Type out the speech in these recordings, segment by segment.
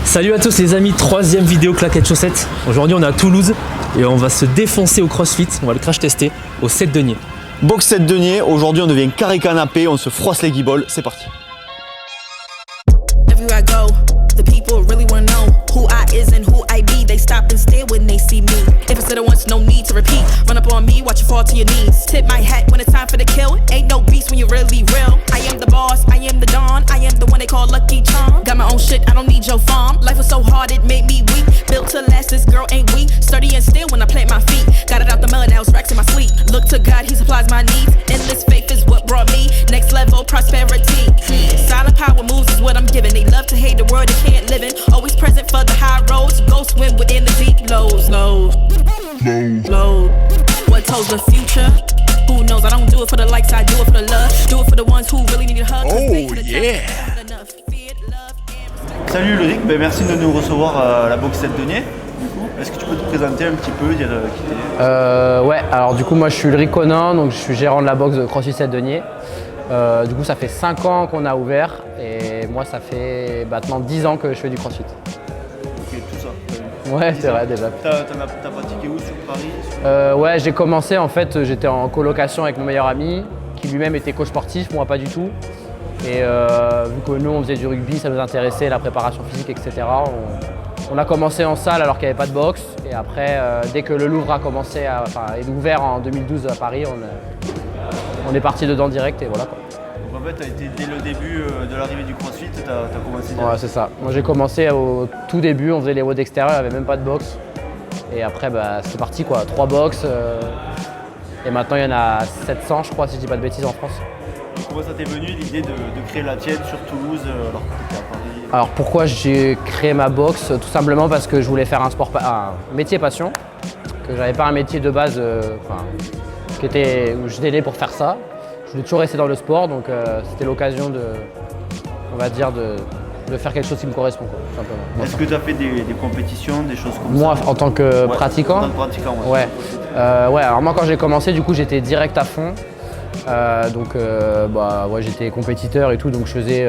Salut à tous les amis, troisième vidéo claquettes chaussettes. Aujourd'hui on est à Toulouse et on va se défoncer au CrossFit, on va le crash tester au 7 deniers. Box 7 deniers, aujourd'hui on devient carré canapé, on se froisse les guibolles, c'est parti. The people really wanna know who I is and who I be. They stop and stare when they see me. If I said it once, no need to repeat. Run up on me, watch you fall to your knees. Tip my hat when it's time for the kill. Ain't no beast when you're really real. I am the boss, I am the dawn. I am the one they call Lucky Charm. Got my own shit, I don't need your farm. Life was so hard, it made me weak. Built to last, this girl ain't weak. Sturdy and still when I plant my feet. Got it out the mud, now it's racks in my sleep. Look to God, he supplies my needs. Endless faith is what brought me next level prosperity. Silent power moves is what I'm giving. They love to hate the world they can't live in. Always present for the high roads. Go swim within the deep lows. Low. What told the future? Who knows? I don't do it for the likes, I do it for the love. Do it for the ones who really need a hug. Oh yeah! Salut Ulrich, merci de nous recevoir à la Box 7 deniers. Est-ce que tu peux te présenter un petit peu, dire qui t'es? Ouais, alors du coup moi je suis Ulrich Conan, donc je suis gérant de la box de CrossFit 7 deniers. Du coup ça fait 5 ans qu'on a ouvert et moi ça fait maintenant 10 ans que je fais du CrossFit. Ok, tout ça. Ouais, c'est vrai déjà. T'as pratiqué où, sur Paris? Ouais, j'ai commencé en fait, j'étais en colocation avec mon meilleur ami qui lui-même était coach sportif, moi pas du tout. Et vu que nous on faisait du rugby, ça nous intéressait, la préparation physique, etc. On a commencé en salle alors qu'il n'y avait pas de boxe. Et après, dès que le Louvre a commencé, est ouvert en 2012 à Paris, on est parti dedans direct et voilà quoi. Donc en fait, tu as été dès le début de l'arrivée du CrossFit, tu as commencé direct. Ouais, c'est ça. Moi j'ai commencé au tout début, on faisait les WOD extérieurs, il n'y avait même pas de boxe. Et après, c'est parti quoi, 3 box. Et maintenant il y en a 700 je crois, si je dis pas de bêtises, en France. Donc comment ça t'est venu l'idée de créer la tienne sur Toulouse alors que tu étais à Paris? Alors pourquoi j'ai créé ma box? Tout simplement parce que je voulais faire un métier passion, que j'avais pas un métier de base où j'étais né pour faire ça. Je voulais toujours rester dans le sport, donc c'était l'occasion de faire quelque chose qui me correspond, quoi, tout simplement. Est-ce que tu as fait des compétitions, des choses comme ça? Moi, en tant que pratiquant? En tant que pratiquant, ouais. Ouais, alors moi quand j'ai commencé, du coup j'étais direct à fond. J'étais compétiteur et tout, donc je faisais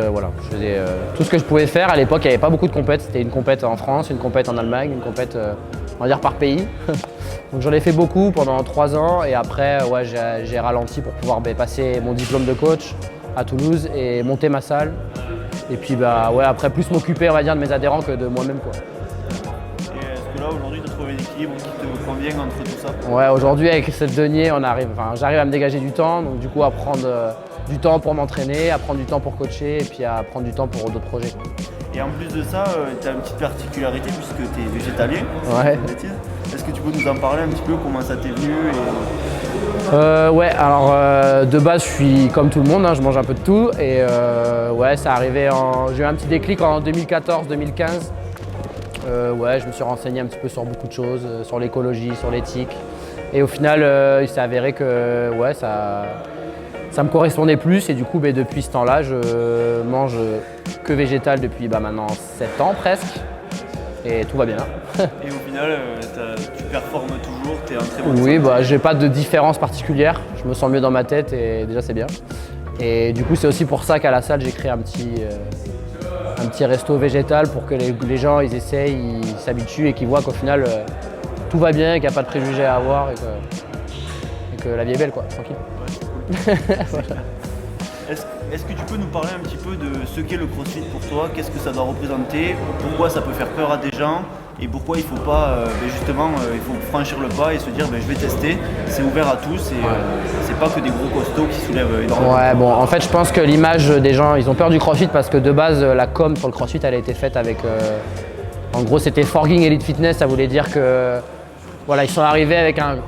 tout ce que je pouvais faire. À l'époque, il n'y avait pas beaucoup de compètes. C'était une compète en France, une compète en Allemagne, une compète on va dire par pays. Donc j'en ai fait beaucoup pendant 3 ans et après j'ai ralenti pour pouvoir passer mon diplôme de coach à Toulouse et monter ma salle. Et puis après plus m'occuper, on va dire, de mes adhérents que de moi-même, quoi. Et est-ce que là aujourd'hui tu as trouvé l'équilibre qui te convient entre tout ça? Ouais, aujourd'hui avec 7 deniers, j'arrive à me dégager du temps, donc du coup à prendre du temps pour m'entraîner, à prendre du temps pour coacher et puis à prendre du temps pour d'autres projets. Et en plus de ça, tu as une petite particularité puisque tu es végétalien. Ouais. Est-ce que tu peux nous en parler un petit peu, comment ça t'est venu Ouais, alors de base je suis comme tout le monde, je mange un peu de tout et ça arrivait j'ai eu un petit déclic en 2014-2015. Je me suis renseigné un petit peu sur beaucoup de choses, sur l'écologie, sur l'éthique. Et au final, il s'est avéré que ça me correspondait plus. Et du coup, depuis ce temps-là, je mange que végétal depuis maintenant 7 ans presque. Et tout va bien. Et au final, tu performes toujours, tu es un très bon. Oui, j'ai pas de différence particulière. Je me sens mieux dans ma tête et déjà c'est bien. Et du coup, c'est aussi pour ça qu'à la salle, j'ai créé un petit resto végétal pour que les gens ils essayent, ils s'habituent et qu'ils voient qu'au final tout va bien, qu'il n'y a pas de préjugés à avoir et que la vie est belle, quoi, tranquille. Ouais, voilà. Est-ce que tu peux nous parler un petit peu de ce qu'est le CrossFit pour toi? Qu'est-ce que ça doit représenter? Pourquoi ça peut faire peur à des gens? Et pourquoi il faut pas, il faut franchir le pas et se dire je vais tester, c'est ouvert à tous et c'est pas que des gros costauds qui soulèvent énormément. Ouais, bon, en fait je pense que l'image des gens, ils ont peur du CrossFit parce que de base la com sur le CrossFit elle a été faite avec, en gros c'était Forging Elite Fitness, ça voulait dire que ils sont arrivés avec un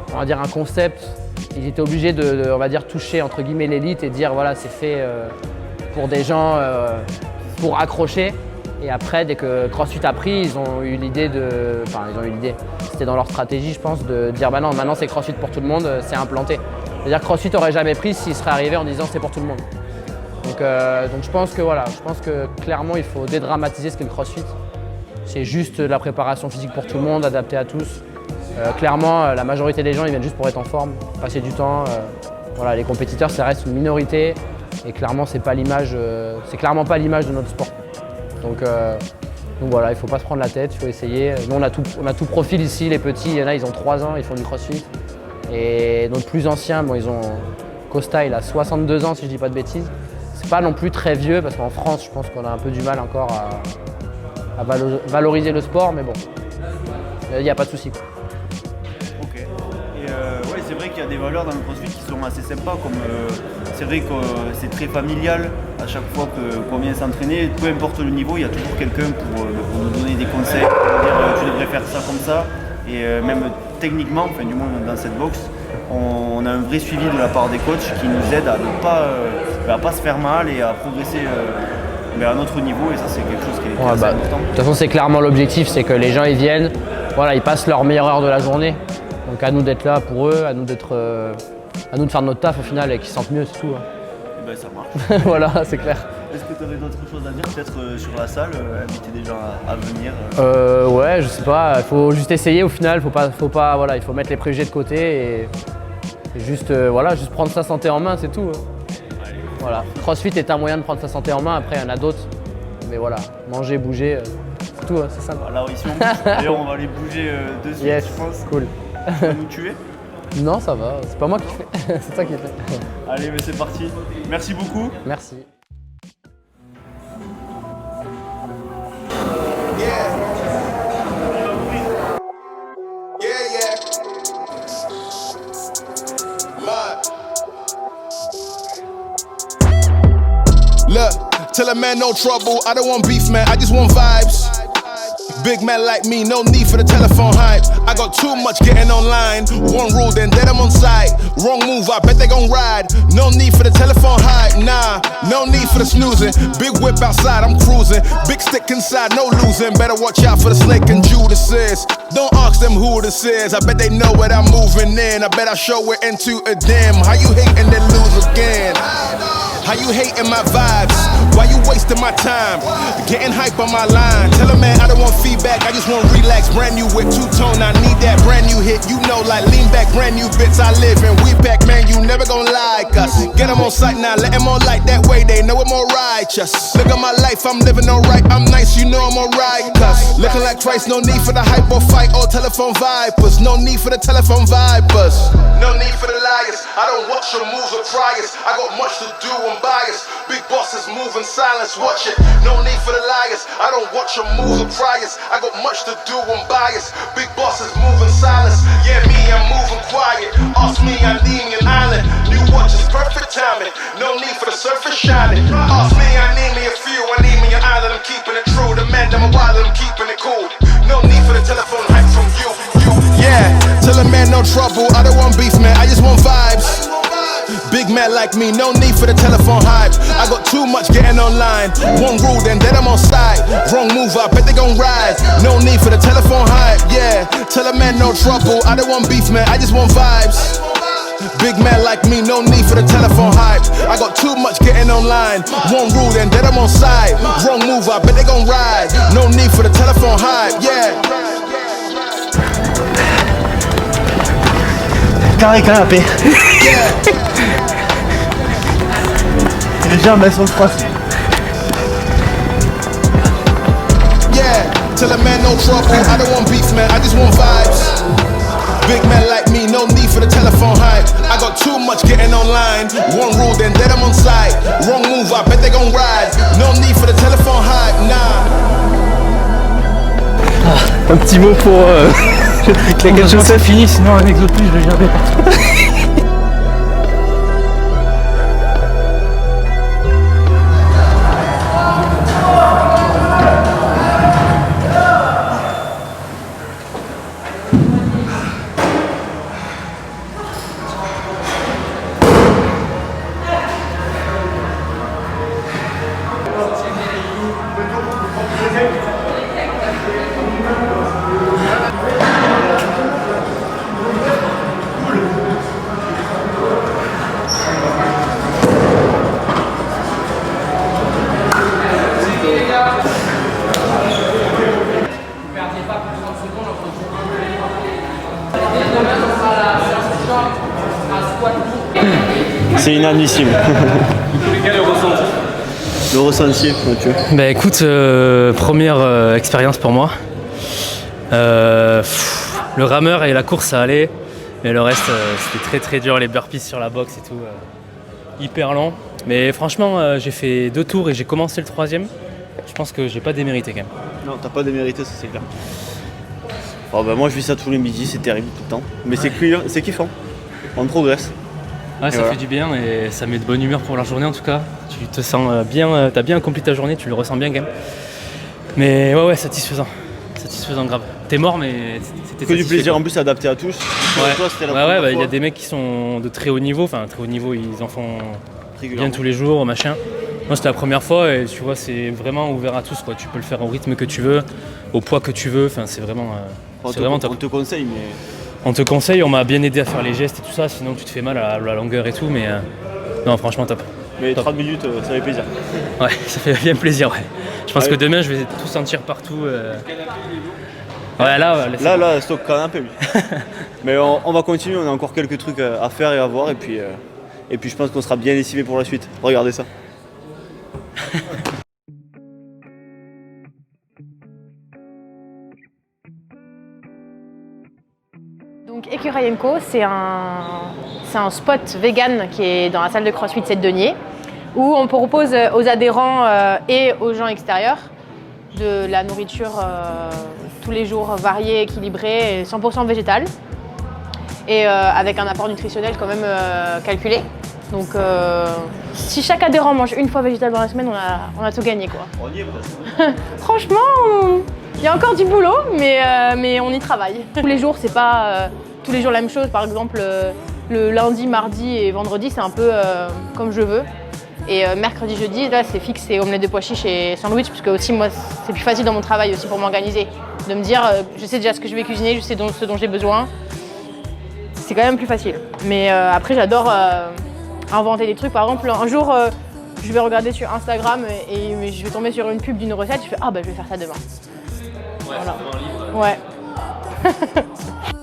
concept, ils étaient obligés de toucher entre guillemets l'élite et dire c'est fait pour des gens pour accrocher. Et après, dès que CrossFit a pris, ils ont eu l'idée, c'était dans leur stratégie, je pense, de dire non, maintenant c'est CrossFit pour tout le monde, c'est implanté. C'est-à-dire que CrossFit n'aurait jamais pris s'il serait arrivé en disant c'est pour tout le monde. Donc je pense que clairement il faut dédramatiser ce qu'est le CrossFit. C'est juste de la préparation physique pour tout le monde, adaptée à tous. Clairement, la majorité des gens ils viennent juste pour être en forme, passer du temps. Les compétiteurs, ça reste une minorité. Et clairement, c'est clairement pas l'image de notre sport. Donc Donc voilà, il faut pas se prendre la tête, il faut essayer. Nous on a tout profil ici, les petits, il y en a ils ont 3 ans, ils font du crossfit. Et notre plus ancien, bon ils ont Costa, il a 62 ans si je dis pas de bêtises. C'est pas non plus très vieux parce qu'en France je pense qu'on a un peu du mal encore à valoriser le sport, mais bon, il n'y a pas de souci. Ok. Et ouais, c'est vrai qu'il y a des valeurs dans le crossfit qui sont assez sympas, comme c'est vrai que c'est très familial. À chaque fois qu'on vient s'entraîner, peu importe le niveau, il y a toujours quelqu'un pour nous donner des conseils, pour dire tu devrais faire ça comme ça. Et même techniquement, enfin du moins dans cette box, on a un vrai suivi de la part des coachs qui nous aident à ne pas se faire mal et à progresser à notre niveau. Et ça, c'est quelque chose qui est assez important. De toute façon, c'est clairement l'objectif, c'est que les gens ils viennent, voilà, ils passent leur meilleure heure de la journée. Donc à nous d'être là pour eux, à nous de faire notre taf au final et qu'ils se sentent mieux, c'est tout. Hein. Et ben, ça marche. Voilà, c'est clair. Est-ce que tu aurais d'autres choses à dire, peut-être sur la salle, inviter des gens à venir Ouais, je sais pas, il faut juste essayer au final, voilà, il faut mettre les préjugés de côté et juste prendre sa santé en main, c'est tout. Hein. Voilà. CrossFit est un moyen de prendre sa santé en main, après il y en a d'autres, mais voilà, manger, bouger, c'est tout, hein, c'est simple. Alors ici on bouge, d'ailleurs on va aller bouger de suite, Yes, je pense. cool. Tu vas nous tuer? Non, ça va, c'est pas moi qui fais, c'est toi qui fais. Allez, mais c'est parti. Merci beaucoup. Merci. Look, tell a man no trouble, I don't want beef, man, I just want vibes. Big man like me, no need for the telephone hype. I got too much getting online. One rule, then dead I'm on site. Wrong move, I bet they gon' ride. No need for the telephone hype, nah. No need for the snoozing. Big whip outside, I'm cruising. Big stick inside, no losing. Better watch out for the snake and Judas is. Don't ask them who this is. I bet they know what I'm moving in. I bet I show it into a dim. How you hating then lose again? How you hating my vibes? Why you wasting my time? Getting hype on my line. Tell a man I don't want feedback, I just want relax. Brand new whip, two-tone, I need that brand new hit. You know, like lean back, brand new bits I live in. We back, man, you never gon' like us. Get them on sight now, let them on light. That way they know I'm more righteous. Look at my life, I'm living alright. I'm nice, you know I'm alright. Cause looking like Christ, no need for the hype or fight or telephone vipers. No need for the telephone vipers. No need for the liars. I don't watch your moves or priors. I got much to do, I'm biased. Big bosses move in silence, watch it. No need for the liars. I don't watch your moves or priors. I got much to do, I'm biased. Big bosses move in silence. Yeah, me, I'm moving quiet. Ask me, I'm leaving an island. New watches, perfect timing. No need for the surface shining. Ask me, I need me a few. I need me an island. I'm keeping it true. The man, I'm a wild, I'm keeping it cool. No need for the telephone hype from you. Yeah, tell a man no trouble. I don't want beef, man. I just want vibes. Big man like me, no need for the telephone hype. I got too much getting online. One rule, then I'm on side. Wrong move, I bet they gon' ride. No need for the telephone hype, yeah. Tell a man no trouble, I don't want beef, man, I just want vibes. Big man like me, no need for the telephone hype. I got too much getting online. One rule, then I'm on side. Wrong move, I bet they gon' ride. No need for the telephone hype, yeah. Carré canapé. Les jambes elles sont froides. Yeah, tell a man no trouble. I don't want beef, man. I just want vibes. Big man like me, no need for the telephone hype. I got too much getting online. One rule, then I'm on site. Wrong move, I bet they gon' ride. No need for the telephone hype, nah. Un petit mot pour Quelque chose c'est fini, sinon un exo plus je le viendrai partout. C'est inadmissible. le ressenti, Mathieu? Bah écoute, première expérience pour moi. Le rameur et la course ça allait, mais le reste c'était très très dur, les burpees sur la boxe et tout, hyper long. Mais franchement j'ai fait 2 tours et j'ai commencé le 3e. Je pense que j'ai pas démérité quand même. Non, t'as pas démérité, ça c'est clair. Oh, bah, moi je vis ça tous les midis, c'est terrible tout le temps. Mais c'est kiffant, on progresse. Ouais, ça voilà. fait du bien et ça met de bonne humeur pour la journée en tout cas. Tu te sens bien, t'as bien accompli ta journée, tu le ressens bien quand même. Mais ouais, satisfaisant grave. T'es mort mais c'était Que du satisfait, plaisir quoi. en plus, c'est adapté à tous. Toi, c'était la première Bah, il y a fois. des mecs qui sont de très haut niveau, enfin très haut niveau, ils en font Régulièrement. bien tous les jours, machin. Moi c'était la première fois et tu vois c'est vraiment ouvert à tous quoi. Tu peux le faire au rythme que tu veux, au poids que tu veux, enfin c'est vraiment top. On te conseille, mais On te conseille, on m'a bien aidé à faire les gestes et tout ça, sinon tu te fais mal à la longueur et tout, mais non franchement top. 30 minutes, ça fait plaisir. Ouais, ça fait bien plaisir, ouais. Je pense que demain je vais tout sentir partout. Ouais, Là, stock canapé, oui. Mais on va continuer, on a encore quelques trucs à faire et à voir, et puis je pense qu'on sera bien lessivé pour la suite. Regardez ça. Donc Écureuil & Co, c'est un spot vegan qui est dans la salle de CrossFit 7 Deniers, où on propose aux adhérents et aux gens extérieurs de la nourriture tous les jours variée, équilibrée, et 100% végétale, et avec un apport nutritionnel quand même calculé. Donc si chaque adhérent mange une fois végétal dans la semaine, on a tout gagné quoi. On y est presque. Franchement, il y a encore du boulot, mais on y travaille. Tous les jours, c'est pas tous les jours la même chose. Par exemple, le lundi, mardi et vendredi, c'est un peu comme je veux. Et mercredi, jeudi, là, c'est fixe, c'est omelette de pois chiches et sandwich, parce que aussi, moi, c'est plus facile dans mon travail aussi pour m'organiser. De me dire, je sais déjà ce que je vais cuisiner, je sais ce dont j'ai besoin. C'est quand même plus facile. Mais après, j'adore inventer des trucs. Par exemple, un jour, je vais regarder sur Instagram et je vais tomber sur une pub d'une recette, je fais « Ah bah je vais faire ça demain ». Ouais, Voilà. c'est vraiment un livre. Ouais.